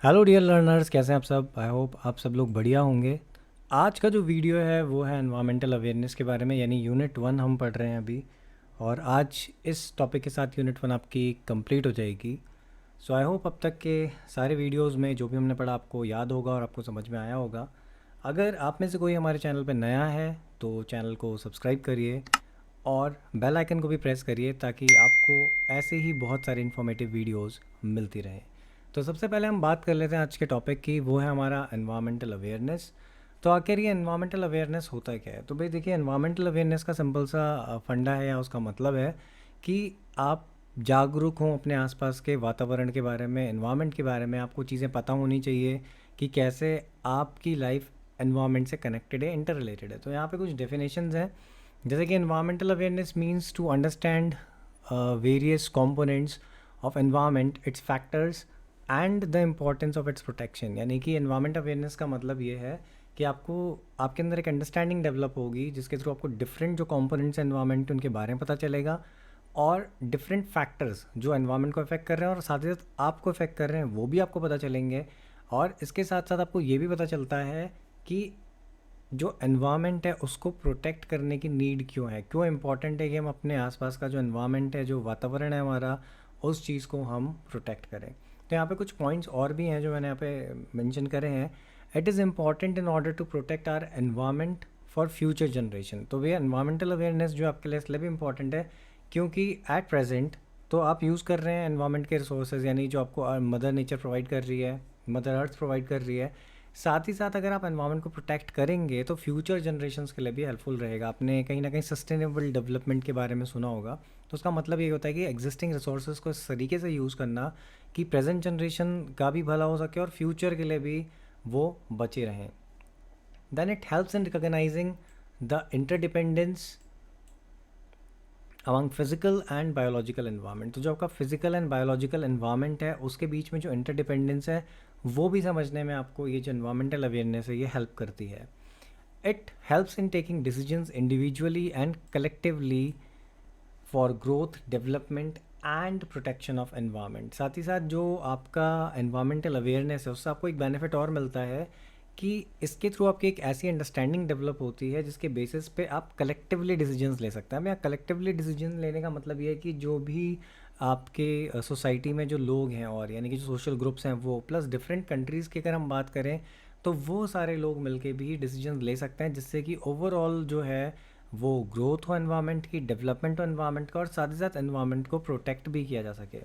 Hello dear learners, कैसे हैं आप सब। आई होप आप सब लोग बढ़िया होंगे। आज का जो वीडियो है वो है एनवायरमेंटल अवेयरनेस के बारे में, यानी यूनिट 1 हम पढ़ रहे हैं अभी। और आज इस टॉपिक के साथ यूनिट 1 आपकी कंप्लीट हो जाएगी। सो आई होप अब तक के सारे वीडियोस में जो भी हमने पढ़ा आपको याद होगा और आपको समझ में आया होगा। अगर आप में से कोई हमारे चैनल पर नया है तो चैनल को सब्सक्राइब करिए और बेल आइकन को भी प्रेस करिए ताकि आपको ऐसे ही बहुत सारे इन्फॉर्मेटिव वीडियोस मिलती रहें। तो सबसे पहले हम बात कर लेते हैं आज के टॉपिक की, वो है हमारा एनवायरमेंटल अवेयरनेस। तो आखिर ये एनवायरमेंटल अवेयरनेस होता क्या है? तो भाई देखिए, एनवायरमेंटल अवेयरनेस का सिंपल सा फंडा है या उसका मतलब है कि आप जागरूक हों अपने आसपास के वातावरण के बारे में, एनवायरनमेंट के बारे में। आपको चीज़ें पता होनी चाहिए कि कैसे आपकी लाइफ एनवायरनमेंट से कनेक्टेड है, इंटर रिलेटेड है। तो यहाँ पे कुछ डेफिनेशंस हैं, जैसे कि environmental awareness means to understand various components of environment, its factors and the importance of its protection. यानी कि एनवायरमेंट अवेयरनेस का मतलब ये है कि आपको आपके अंदर एक अंडरस्टैंडिंग डेवलप होगी जिसके थ्रू आपको डिफरेंट जो कंपोनेंट्स एनवायरनमेंट उनके बारे में पता चलेगा, और डिफरेंट फैक्टर्स जो एनवायरनमेंट को अफेक्ट कर रहे हैं और साथ ही साथ आपको अफेक्ट कर रहे हैं वो भी आपको पता चलेंगे। और इसके साथ साथ आपको ये भी पता चलता है कि जो एनवायरनमेंट है उसको प्रोटेक्ट करने की नीड क्यों है, क्यों इम्पॉर्टेंट है कि हम अपने आसपास का जो एनवायरनमेंट है, जो वातावरण है हमारा, उस चीज़ को हम प्रोटेक्ट करें। तो यहाँ पे कुछ पॉइंट्स और भी हैं जो मैंने यहाँ पे मेंशन करे हैं। It is important in order to protect our environment for future generation. तो भैया एनवायरमेंटल अवेयरनेस जो आपके लिए इसलिए भी इम्पॉर्टेंट है क्योंकि एट प्रेजेंट तो आप यूज़ कर रहे हैं एनवायरनमेंट के रिसोर्सेज, यानी जो आपको मदर नेचर प्रोवाइड कर रही है, मदर अर्थ प्रोवाइड कर रही है। साथ ही साथ अगर आप एनवायरनमेंट को प्रोटेक्ट करेंगे तो फ्यूचर जनरेशन्स के लिए भी हेल्पफुल रहेगा। आपने कहीं ना कहीं सस्टेनेबल डेवलपमेंट के बारे में सुना होगा। तो उसका मतलब ये होता है कि एग्जिस्टिंग रिसोर्सेज को इस तरीके से यूज़ करना कि प्रेजेंट जनरेशन का भी भला हो सके और फ्यूचर के लिए भी वो बचे रहें। Then it helps in recognizing the interdependence among physical and biological environment. तो जो आपका फिजिकल एंड बायोलॉजिकल एनवायरनमेंट है उसके बीच में जो इंटरडिपेंडेंस है वो भी समझने में आपको ये जो एनवायरमेंटल अवेयरनेस है ये हेल्प करती है। It helps in taking decisions individually and collectively for growth, development and protection of environment. साथ ही साथ जो आपका एनवायरमेंटल अवेयरनेस है उससे आपको एक बेनिफिट और मिलता है कि इसके थ्रू आपकी एक ऐसी अंडरस्टैंडिंग डेवलप होती है जिसके बेसिस पे आप कलेक्टिवली डिसीजंस ले सकते हैं। मैं कलेक्टिवली डिसीजन लेने का मतलब ये है कि जो भी आपके सोसाइटी में जो लोग हैं, और यानी कि जो सोशल ग्रुप्स हैं वो, प्लस डिफरेंट कंट्रीज़ की अगर हम बात करें तो वो सारे लोग मिलके भी डिसीजंस ले सकते हैं जिससे कि ओवरऑल जो है वो ग्रोथ हो एनवायरनमेंट की, डेवलपमेंट हो एनवायरनमेंट का, और साथ ही साथ एनवायरनमेंट को प्रोटेक्ट भी किया जा सके।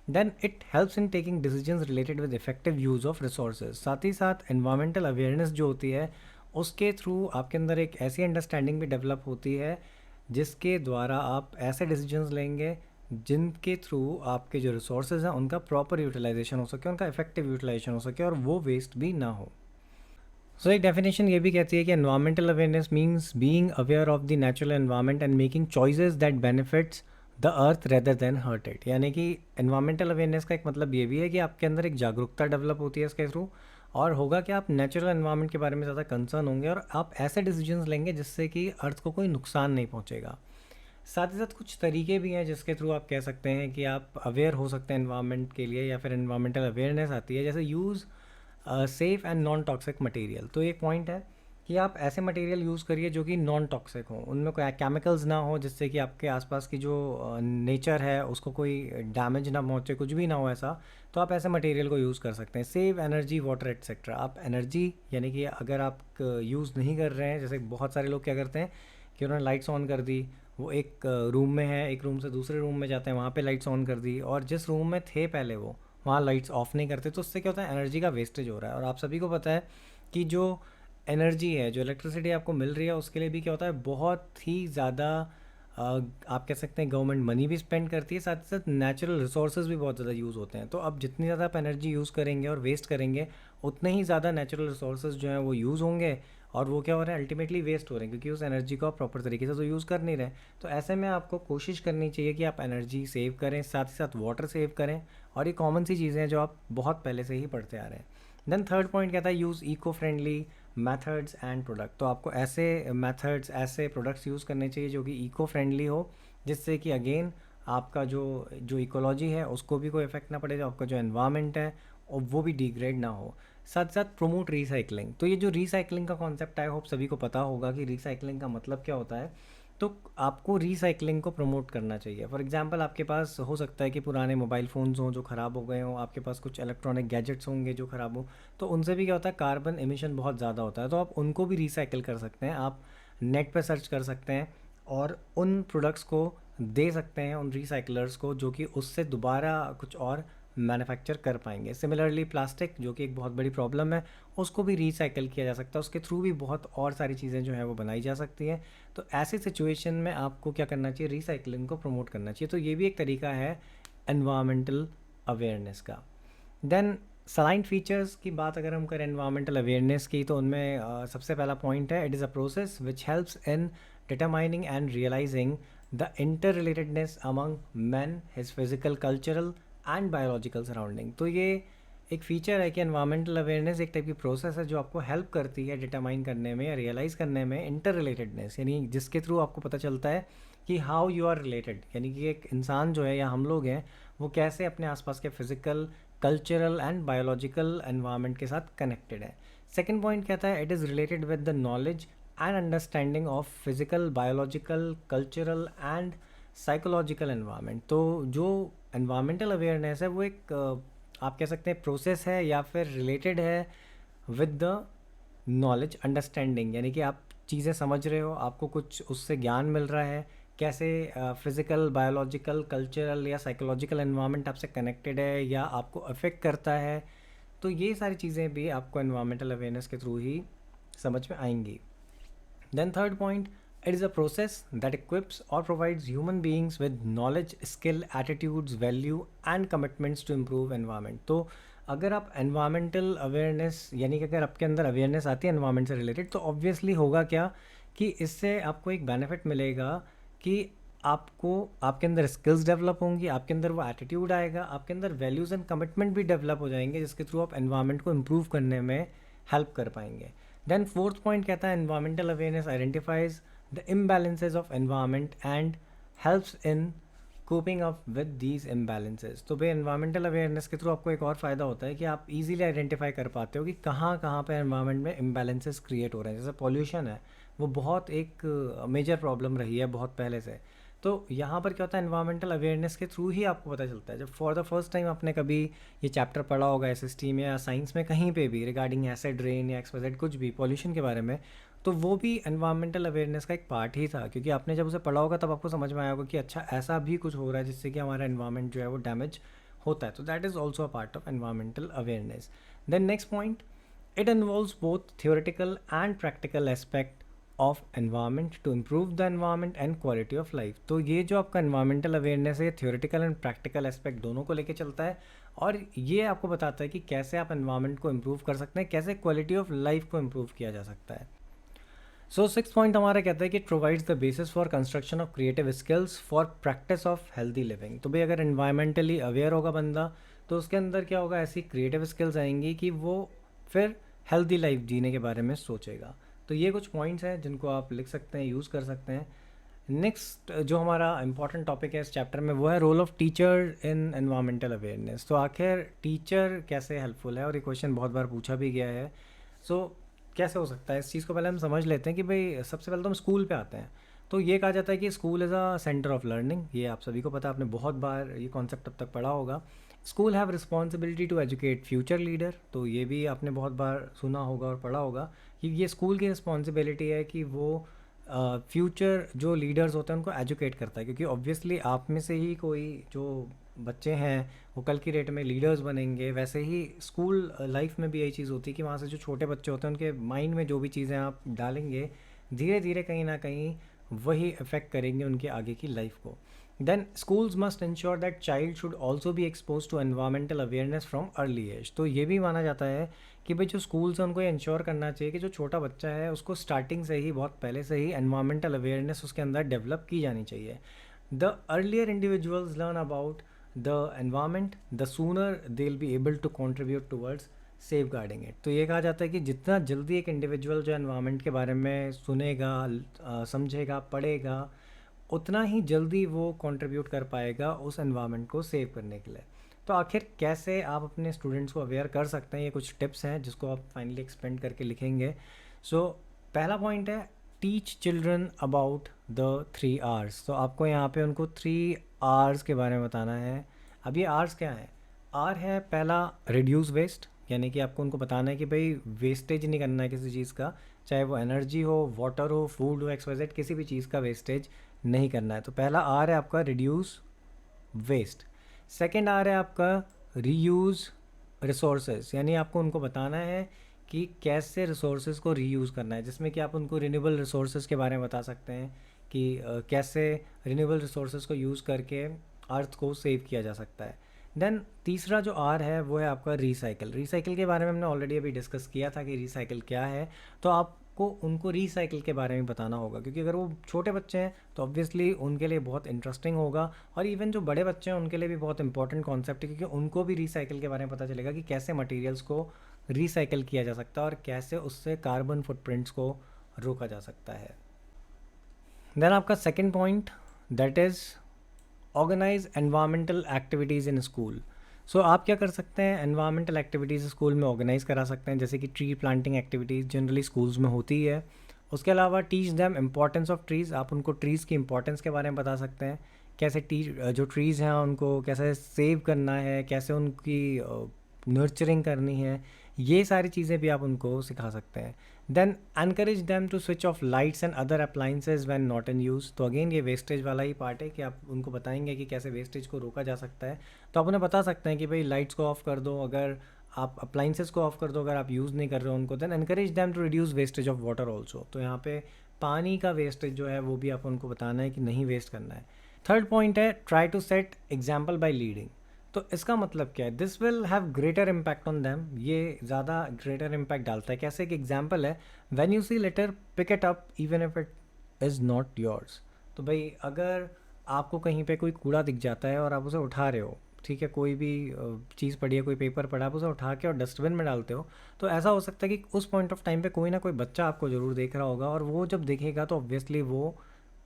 Then it helps in taking decisions related with effective use of resources. साथ ही साथ एनवायरमेंटल अवेयरनेस जो होती है उसके थ्रू आपके अंदर एक ऐसी अंडरस्टैंडिंग भी डेवलप होती है जिसके द्वारा आप ऐसे डिसीजंस लेंगे जिनके थ्रू आपके जो रिसोर्सेज हैं उनका प्रॉपर यूटिलाइजेशन हो सके, उनका इफेक्टिव यूटिलाइजेशन हो सके और वो वेस्ट भी ना हो। सो एक डेफिनेशन ये भी कहती है कि environmental awareness means being aware of the natural environment and making choices that benefits the earth rather than hurt it. यानी कि एनवायरमेंटल अवेयरनेस का एक मतलब ये भी है कि आपके अंदर एक जागरूकता डेवलप होती है इसके थ्रू, और होगा कि आप नेचुरल एनवायरनमेंट के बारे में ज़्यादा कंसर्न होंगे और आप ऐसे डिसीजंस लेंगे जिससे कि अर्थ को कोई नुकसान नहीं पहुंचेगा। साथ ही साथ कुछ तरीके भी हैं जिसके थ्रू आप कह सकते हैं कि आप अवेयर हो सकते हैं एनवायरनमेंट के लिए, या फिर एनवायरमेंटल अवेयरनेस आती है, जैसे use safe and non toxic material. तो एक पॉइंट है कि आप ऐसे मटेरियल यूज़ करिए जो कि नॉन टॉक्सिक हो, उनमें कोई केमिकल्स ना हो जिससे कि आपके आसपास की जो नेचर है उसको कोई डैमेज ना पहुँचे, कुछ भी ना हो ऐसा। तो आप ऐसे मटेरियल को यूज़ कर सकते हैं। Save energy, water etcetera. आप एनर्जी यानी कि अगर आप यूज़ नहीं कर रहे हैं, जैसे बहुत सारे लोग क्या करते हैं कि उन्होंने लाइट्स ऑन कर दी, वो एक रूम में है, एक रूम से दूसरे रूम में जाते हैं, वहाँ पे लाइट्स ऑन कर दी, और जिस रूम में थे पहले वो वहाँ लाइट्स ऑफ नहीं करते। तो उससे क्या होता है, एनर्जी का वेस्टेज हो रहा है। और आप सभी को पता है कि जो एनर्जी है, जो इलेक्ट्रिसिटी आपको मिल रही है, उसके लिए भी क्या होता है, बहुत ही ज़्यादा आप कह सकते हैं गवर्नमेंट मनी भी स्पेंड करती है, साथ ही साथ नेचुरल रिसोर्सेज भी बहुत ज़्यादा यूज़ होते हैं। तो अब जितनी ज़्यादा आप एनर्जी यूज़ करेंगे और वेस्ट करेंगे उतने ही ज़्यादा नेचुरल रिसोर्सेज जो हैं वो यूज़ होंगे, और वो क्या हो रहा है, अल्टीमेटली वेस्ट हो रहे हैं क्योंकि उस एनर्जी को आप प्रॉपर तरीके से तो यूज़ कर नहीं रहे। तो ऐसे में आपको कोशिश करनी चाहिए कि आप एनर्जी सेव करें, साथ ही साथ वाटर सेव करें, और ये कॉमन सी चीज़ें हैं जो आप बहुत पहले से ही पढ़ते आ रहे हैं। देन थर्ड पॉइंट कहता है use eco friendly methods and product. तो आपको ऐसे मेथड्स, ऐसे प्रोडक्ट्स यूज़ करने चाहिए जो कि इको फ्रेंडली हो, जिससे कि अगेन आपका जो जो इकोलॉजी है उसको भी कोई इफेक्ट ना पड़े, जो आपका जो एनवायरनमेंट है और वो भी डिग्रेड ना हो। साथ साथ प्रोमोट रिसाइकलिंग। तो ये जो रिसाइकलिंग का कॉन्सेप्ट है, होप सभी को पता होगा कि रिसाइकलिंग का मतलब क्या होता है। तो आपको रिसाइकलिंग को प्रमोट करना चाहिए। फॉर एग्जांपल आपके पास हो सकता है कि पुराने मोबाइल फ़ोन्स हों जो ख़राब हो गए हों, आपके पास कुछ इलेक्ट्रॉनिक गैजेट्स होंगे जो ख़राब हों, तो उनसे भी क्या होता है, कार्बन एमिशन बहुत ज़्यादा होता है। तो आप उनको भी रिसाइकिल कर सकते हैं। आप नेट पर सर्च कर सकते हैं और उन प्रोडक्ट्स को दे सकते हैं उन रिसाइकलर्स को, जो कि उससे दोबारा कुछ और मैन्युफैक्चर कर पाएंगे। सिमिलरली प्लास्टिक, जो कि एक बहुत बड़ी प्रॉब्लम है, उसको भी रिसाइकिल किया जा सकता है। उसके थ्रू भी बहुत और सारी चीज़ें जो हैं वो बनाई जा सकती हैं। तो ऐसी सिचुएशन में आपको क्या करना चाहिए, रिसाइकलिंग को प्रमोट करना चाहिए। तो ये भी एक तरीका है एनवायरमेंटल अवेयरनेस का। देन साइंट फीचर्स की बात अगर हम करें एनवायरमेंटल अवेयरनेस की, तो उनमें सबसे पहला पॉइंट है, it is a process which helps in determining and realizing the inter relatedness among man, his physical, cultural and biological surrounding. तो ये एक फ़ीचर है कि एनवायरमेंटल अवेयरनेस एक टाइप की प्रोसेस है जो आपको हेल्प करती है डिटरमाइन करने में या रियलाइज़ करने में इंटर रिलेटेडनेस, यानी जिसके थ्रू आपको पता चलता है कि हाउ यू आर रिलेटेड, यानी कि एक इंसान जो है या हम लोग हैं वो कैसे अपने आसपास के physical, cultural and biological environment के साथ कनेक्टेड है। सेकेंड पॉइंट कहता है, it is related with the knowledge and understanding of physical, biological, cultural and psychological environment. तो जो एनवायरमेंटल अवेयरनेस है वो एक आप कह सकते हैं प्रोसेस है या फिर रिलेटेड है विद द नॉलेज अंडरस्टैंडिंग, यानी कि आप चीज़ें समझ रहे हो, आपको कुछ उससे ज्ञान मिल रहा है, कैसे फिज़िकल, बायोलॉजिकल, कल्चरल या साइकोलॉजिकल एनवायरनमेंट आपसे कनेक्टेड है या आपको अफेक्ट करता है। तो ये सारी चीज़ें भी आपको एनवायरमेंटल अवेयरनेस के थ्रू ही समझ में आएंगी। Then third point, it is a process that equips or provides human beings with knowledge, skill, attitudes, value and commitments to improve environment। तो अगर आप environmental awareness, यानी कि अगर आपके अंदर awareness आती है environment से related, तो obviously होगा क्या कि इससे आपको एक benefit मिलेगा कि आपको आपके अंदर स्किल्स डेवलप होंगी, आपके अंदर वो एटीट्यूड आएगा, आपके अंदर वैल्यूज़ एंड कमिटमेंट भी डेवलप हो जाएंगे, जिसके थ्रू आप एनवायरनमेंट को इम्प्रूव करने में हेल्प कर पाएंगे। देन फोर्थ पॉइंट कहता है, environmental awareness identifies the imbalances of environment and helps in coping up with these imbalances. तो भाई एनवायरमेंटल अवेयरनेस के थ्रू आपको एक और फ़ायदा होता है कि आप इजीली आइडेंटिफाई कर पाते हो कि कहाँ कहाँ पे एनवायरनमेंट में इम्बैलेंसेस क्रिएट हो रहे हैं। जैसे पॉल्यूशन है, वो बहुत एक मेजर प्रॉब्लम रही है बहुत पहले से। तो यहाँ पर क्या होता है, एनवायरमेंटल अवेयरनेस के थ्रू ही आपको पता चलता है। जब फॉर द फर्स्ट टाइम आपने कभी ये चैप्टर पढ़ा होगा एसएसटी में या साइंस में कहीं पे भी रिगार्डिंग एसिड रेन या एक्सवाइजेड कुछ भी पॉल्यूशन के बारे में, तो वो भी एनवायरमेंटल अवेयरनेस का एक पार्ट ही था, क्योंकि आपने जब उसे पढ़ा होगा तब आपको समझ में आया होगा कि अच्छा ऐसा भी कुछ हो रहा है जिससे कि हमारा एनवायरमेंट जो है वो डैमेज होता है। तो that is also a part of environmental awareness. Then next point, it involves both theoretical and practical aspect of environment to improve the environment and quality of life. तो ये जो आपका एनवायरमेंटल अवेयरनेस है, theoretical and practical aspect दोनों को लेके चलता है, और ये आपको बताता है कि कैसे आप एनवायरनमेंट को इम्प्रूव कर सकते हैं, कैसे क्वालिटी ऑफ लाइफ को इम्प्रूव किया जा सकता है। सो सिक्स पॉइंट हमारा कहता है कि it provides the basis for construction of creative skills for practice of healthy living. तो भाई अगर एनवायरमेंटली अवेयर होगा बंदा, तो उसके अंदर क्या होगा, ऐसी क्रिएटिव स्किल्स आएंगी कि वो फिर हेल्दी लाइफ जीने के बारे में सोचेगा। तो ये कुछ पॉइंट्स हैं जिनको आप लिख सकते हैं, यूज़ कर सकते हैं। नेक्स्ट जो हमारा इंपॉर्टेंट टॉपिक है इस चैप्टर में, वो है role of teacher in environmental awareness. तो आखिर टीचर कैसे हेल्पफुल है, और ये क्वेश्चन बहुत बार पूछा भी गया है। सो कैसे हो सकता है, इस चीज़ को पहले हम समझ लेते हैं कि भाई सबसे पहले तो हम स्कूल पे आते हैं। तो ये कहा जाता है कि school is a centre of learning. ये आप सभी को पता है, आपने बहुत बार ये कॉन्सेप्ट अब तक पढ़ा होगा। School have responsibility to educate future leader. तो ये भी आपने बहुत बार सुना होगा और पढ़ा होगा कि ये स्कूल की रिस्पॉन्सिबिलिटी है कि वो फ्यूचर जो लीडर्स होते हैं उनको एजुकेट करता है, क्योंकि ऑब्वियसली आप में से ही कोई जो बच्चे हैं वो कल की डेट में लीडर्स बनेंगे। वैसे ही स्कूल लाइफ में भी यही चीज़ होती है कि वहाँ से जो छोटे बच्चे होते हैं उनके माइंड में जो भी चीज़ें आप डालेंगे, धीरे धीरे कहीं ना कहीं वही अफेक्ट करेंगे उनके आगे की लाइफ को। Then schools must ensure that child should also be expose to environmental awareness from early age. तो ये भी माना जाता है कि भाई जो स्कूल्स हैं उनको ये इंश्योर करना चाहिए कि जो छोटा बच्चा है उसको स्टार्टिंग से ही, बहुत पहले से ही एनवायरमेंटल अवेयरनेस उसके अंदर डेवलप की जानी चाहिए। The earlier individuals learn about the environment, the sooner they will be able to contribute towards safeguarding it. तो ये कहा जाता है कि जितना जल्दी एक इंडिविजुअल जो एनवायरमेंट के बारे में सुनेगा, समझेगा, पढ़ेगा, उतना ही जल्दी वो कंट्रीब्यूट कर पाएगा उस एनवायरनमेंट को सेव करने के लिए। तो आखिर कैसे आप अपने स्टूडेंट्स को अवेयर कर सकते हैं, ये कुछ टिप्स हैं जिसको आप फाइनली एक्सपेंड करके लिखेंगे। सो पहला पॉइंट है, teach children about the 3 R's। तो आपको यहाँ पे उनको 3 R's के बारे में बताना है। अब ये R's क्या है? आर है पहला, रिड्यूस वेस्ट, यानी कि आपको उनको बताना है कि भाई वेस्टेज नहीं करना है किसी चीज़ का, चाहे वो एनर्जी हो, वाटर हो, फूड हो, XYZ, किसी भी चीज़ का वेस्टेज नहीं करना है। तो पहला आर है आपका रिड्यूस वेस्ट। सेकेंड आर है आपका रीयूज़ रिसोर्सेज, यानी आपको उनको बताना है कि कैसे रिसोर्सेज को रीयूज़ करना है, जिसमें कि आप उनको रिन्यूएबल रिसोर्सेज के बारे में बता सकते हैं कि कैसे रिन्यूएबल रिसोर्सेज को यूज़ करके अर्थ को सेव किया जा सकता है। देन तीसरा जो आर है वो है आपका रिसाइकिल। रिसाइकिल के बारे में हमने ऑलरेडी अभी डिस्कस किया था कि रिसाइकिल क्या है। तो आपको उनको रिसाइकिल के बारे में बताना होगा, क्योंकि अगर वो छोटे बच्चे हैं तो ऑब्वियसली उनके लिए बहुत इंटरेस्टिंग होगा, और इवन जो बड़े बच्चे हैं उनके लिए भी बहुत इंपॉर्टेंट कॉन्सेप्ट है, क्योंकि उनको भी रिसाइकिल के बारे में पता चलेगा कि कैसे मटेरियल्स को रिसाइकिल किया जा सकता है और कैसे उससे कार्बन फुटप्रिंट्स को रोका जा सकता है। देन आपका second point, that is organise environmental activities in school. So आप क्या कर सकते हैं, एनवायरमेंटल एक्टिविटीज़ स्कूल में ऑर्गेनाइज करा सकते हैं, जैसे कि tree planting activities generally schools में होती है। उसके अलावा teach them importance of trees, आप उनको ट्रीज़ की इंपॉर्टेंस के बारे में बता सकते हैं, कैसे जो ट्रीज़ हैं उनको कैसे सेव करना है, कैसे उनकी नर्चरिंग करनी है, ये सारी चीज़ें भी आप उनको सिखा सकते हैं। Then encourage them to switch off lights and other appliances when not in use. तो अगेन ये वेस्टेज वाला ही पार्ट है कि आप उनको बताएंगे कि कैसे वेस्टेज को रोका जा सकता है। तो आप उन्हें बता सकते हैं कि भाई लाइट्स को ऑफ कर दो, अगर आप अप्लाइंसेस को ऑफ कर दो अगर आप यूज़ नहीं कर रहे हो उनको। Then encourage them to reduce wastage of water also. तो यहाँ पे पानी का वेस्टेज जो है वो भी आप उनको बताना है कि नहीं वेस्ट करना है। थर्ड पॉइंट है, try to set example by leading. तो इसका मतलब क्या है, this will have greater impact on them, ये ज़्यादा ग्रेटर इम्पैक्ट डालता है। कैसे, एक एग्जाम्पल है, when you see litter pick it up even if it is not yours. तो भाई अगर आपको कहीं पे कोई कूड़ा दिख जाता है और आप उसे उठा रहे हो, ठीक है, कोई भी चीज़ पड़ी है, कोई पेपर पड़ा, आप उसे उठा के और डस्टबिन में डालते हो, तो ऐसा हो सकता है कि उस पॉइंट ऑफ टाइम पे कोई ना कोई बच्चा आपको ज़रूर देख रहा होगा, और वो जब देखेगा तो ऑब्वियसली वो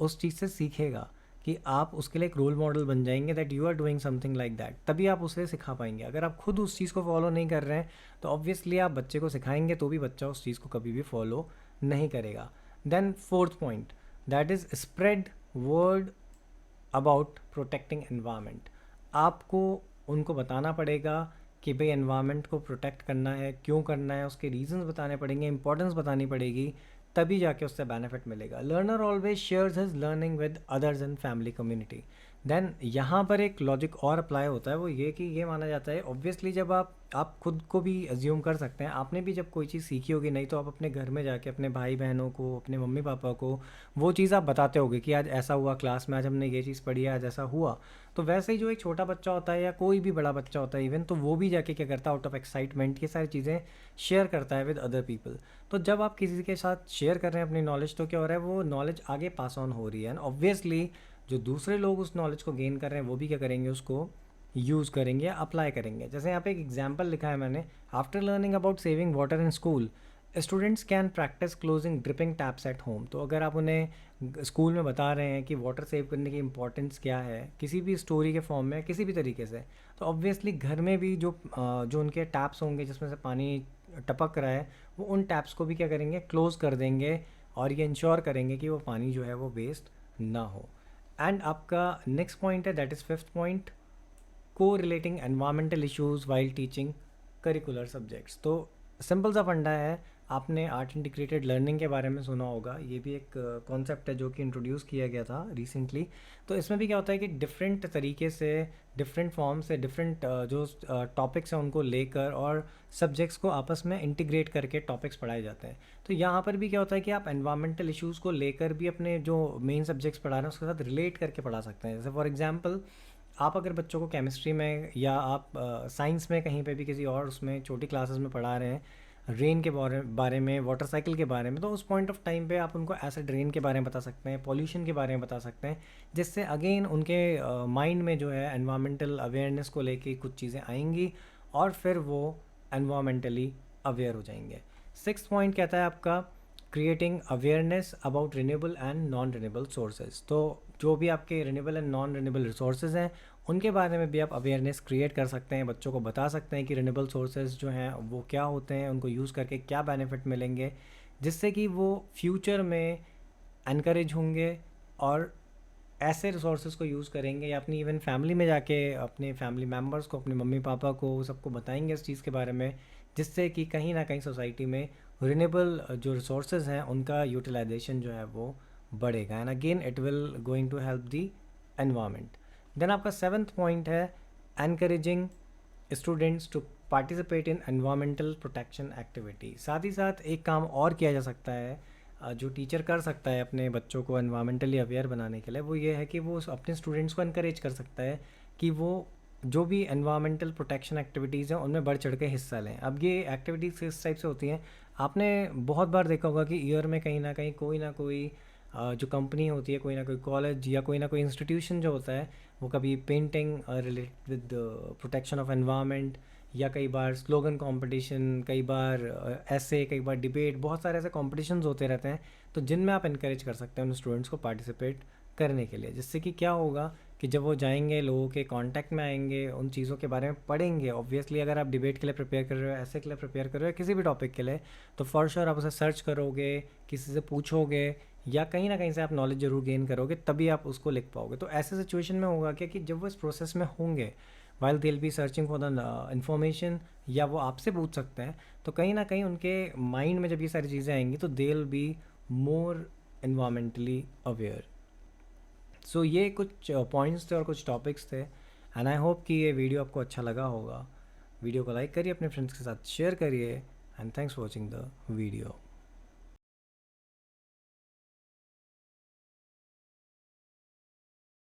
उस चीज़ से सीखेगा कि आप उसके लिए एक रोल मॉडल बन जाएंगे, that you are doing something like that, तभी आप उसे सिखा पाएंगे। अगर आप खुद उस चीज़ को फॉलो नहीं कर रहे हैं तो ऑब्वियसली आप बच्चे को सिखाएंगे तो भी बच्चा उस चीज़ को कभी भी फॉलो नहीं करेगा। Then fourth point, that is spread word about protecting environment. आपको उनको बताना पड़ेगा कि भाई एनवायरनमेंट को प्रोटेक्ट करना है, क्यों करना है, उसके रीजंस बताने पड़ेंगे, इंपॉर्टेंस बतानी पड़ेगी, तभी जाके उससे बेनिफिट मिलेगा। Learner always shares his learning with others in family community. Then यहाँ पर एक लॉजिक और अप्लाई होता है, वो ये कि ये माना जाता है ऑब्वियसली जब आप खुद को भी अज्यूम कर सकते हैं, आपने भी जब कोई चीज़ सीखी होगी, नहीं तो आप अपने घर में जाके अपने भाई बहनों को, अपने मम्मी पापा को वो चीज़ आप बताते होगे कि आज ऐसा हुआ क्लास में, आज हमने ये चीज़ पढ़ी है, आज ऐसा हुआ। तो वैसे ही जो एक छोटा बच्चा होता है या कोई भी बड़ा बच्चा होता है इवन, तो वो भी जाके क्या करता है, आउट ऑफ एक्साइटमेंट ये सारी चीज़ें शेयर करता है विद अदर पीपल। तो जब आप किसी के साथ शेयर कर रहे हैं अपनी नॉलेज, तो क्या हो रहा है, वो नॉलेज आगे पास ऑन हो रही है, एंड ऑब्वियसली जो दूसरे लोग उस नॉलेज को गेन कर रहे हैं वो भी क्या करेंगे, उसको यूज़ करेंगे या अप्लाई करेंगे। जैसे यहाँ पे एक एग्जांपल लिखा है मैंने, after learning about saving water in school students can practice closing dripping taps at home. तो अगर आप उन्हें स्कूल में बता रहे हैं कि वाटर सेव करने की इंपॉर्टेंस क्या है, किसी भी स्टोरी के फॉर्म में, किसी भी तरीके से, तो ऑब्वियसली घर में भी जो उनके टैप्स होंगे जिसमें से पानी टपक रहा है, वो उन टैप्स को भी क्या करेंगे, क्लोज़ कर देंगे, और ये इंश्योर करेंगे कि वो पानी जो है वो वेस्ट ना हो। एंड आपका नेक्स्ट पॉइंट है, दैट इज़ फिफ्थ पॉइंट, को relating environmental issues while teaching curricular subjects. तो सिंपल सा फंडा है, आपने आर्ट इंटीग्रेटेड लर्निंग के बारे में सुना होगा, ये भी एक कॉन्सेप्ट है जो कि इंट्रोड्यूस किया गया था रिसेंटली। तो इसमें भी क्या होता है कि डिफरेंट तरीके से, डिफरेंट फॉर्म से, डिफरेंट जो टॉपिक्स हैं उनको लेकर और सब्जेक्ट्स को आपस में इंटीग्रेट करके टॉपिक्स पढ़ाए जाते हैं। तो यहाँ पर भी क्या होता है कि आप एनवायरमेंटल इश्यूज़ को लेकर भी अपने जो मेन सब्जेक्ट्स पढ़ा रहे हैं उसके साथ रिलेट करके पढ़ा सकते हैं। जैसे फॉर एग्जाम्पल, आप अगर बच्चों को केमिस्ट्री में या आप साइंस में कहीं पे भी किसी और उसमें छोटी क्लासेस में पढ़ा रहे हैं रेन के बारे में, वाटर साइकिल के बारे में, तो उस पॉइंट ऑफ टाइम पे आप उनको एसिड रेन के बारे में बता सकते हैं, पॉल्यूशन के बारे में बता सकते हैं, जिससे अगेन उनके माइंड में जो है एनवायरमेंटल अवेयरनेस को लेके कुछ चीज़ें आएंगी और फिर वो एनवायरमेंटली अवेयर हो जाएंगे। सिक्स पॉइंट कहता है आपका, creating awareness about renewable and non renewable sources. तो जो भी आपके renewable and non renewable resources हैं उनके बारे में भी आप अवेयरनेस क्रिएट कर सकते हैं, बच्चों को बता सकते हैं कि रिन्यूएबल सोर्सेज जो हैं वो क्या होते हैं, उनको यूज़ करके क्या बेनिफिट मिलेंगे, जिससे कि वो फ्यूचर में एनकरेज होंगे और ऐसे रिसोर्सेज को यूज़ करेंगे, या अपनी इवन फैमिली में जाके अपने फैमिली मेम्बर्स को, अपने मम्मी पापा को, सबको बताएंगे इस चीज़ के बारे में, जिससे कि कहीं ना कहीं सोसाइटी में रिन्यूएबल जो रिसोर्सेज हैं उनका यूटिलाइजेशन जो है वो बढ़ेगा, and again it will going to help the environment. Then आपका सेवन्थ पॉइंट है encouraging students to participate in environmental protection activity. साथ ही साथ एक काम और किया जा सकता है जो टीचर कर सकता है अपने बच्चों को एनवायरमेंटली अवेयर बनाने के लिए, वो ये है कि वो अपने स्टूडेंट्स को इनकरेज कर सकता है कि वो जो भी एनवायरमेंटल प्रोटेक्शन एक्टिविटीज़ हैं उनमें बढ़ चढ़ के हिस्सा लें। अब ये एक्टिविटीज़ किस टाइप से होती हैं, आपने बहुत बार देखा होगा कि ईयर में कहीं ना कोई जो कंपनी होती है, कोई ना कोई कॉलेज या कोई ना कोई इंस्टीट्यूशन जो होता है, वो कभी painting related with protection of environment, या कई बार स्लोगन कंपटीशन, कई बार ऐसे, कई बार डिबेट, बहुत सारे ऐसे कॉम्पिटिशन्स होते रहते हैं, तो जिनमें आप इनकरेज कर सकते हैं उन स्टूडेंट्स को पार्टिसिपेट करने के लिए, जिससे कि क्या होगा कि जब वो जाएंगे, लोगों के कांटेक्ट में आएंगे, उन चीज़ों के बारे में पढ़ेंगे। ऑब्वियसली अगर आप डिबेट के लिए प्रिपेयर कर रहे हो, ऐसे के लिए प्रिपेयर कर रहे हो, किसी भी टॉपिक के लिए, तो फॉर श्योर आप उसे सर्च करोगे, किसी से पूछोगे, या कहीं ना कहीं से आप नॉलेज जरूर गेन करोगे, तभी आप उसको लिख पाओगे। तो ऐसे सिचुएशन में होगा क्या कि जब वो इस प्रोसेस में होंगे, while they will B searching for the information, या वो आपसे पूछ सकते हैं, तो कहीं ना कहीं उनके माइंड में जब ये सारी चीज़ें आएंगी तो they will be more environmentally aware. So ये कुछ पॉइंट्स थे और कुछ टॉपिक्स थे, एंड आई होप कि ये वीडियो आपको अच्छा लगा होगा। वीडियो को लाइक करिए, अपने फ्रेंड्स के साथ शेयर करिए, and thanks for watching the video.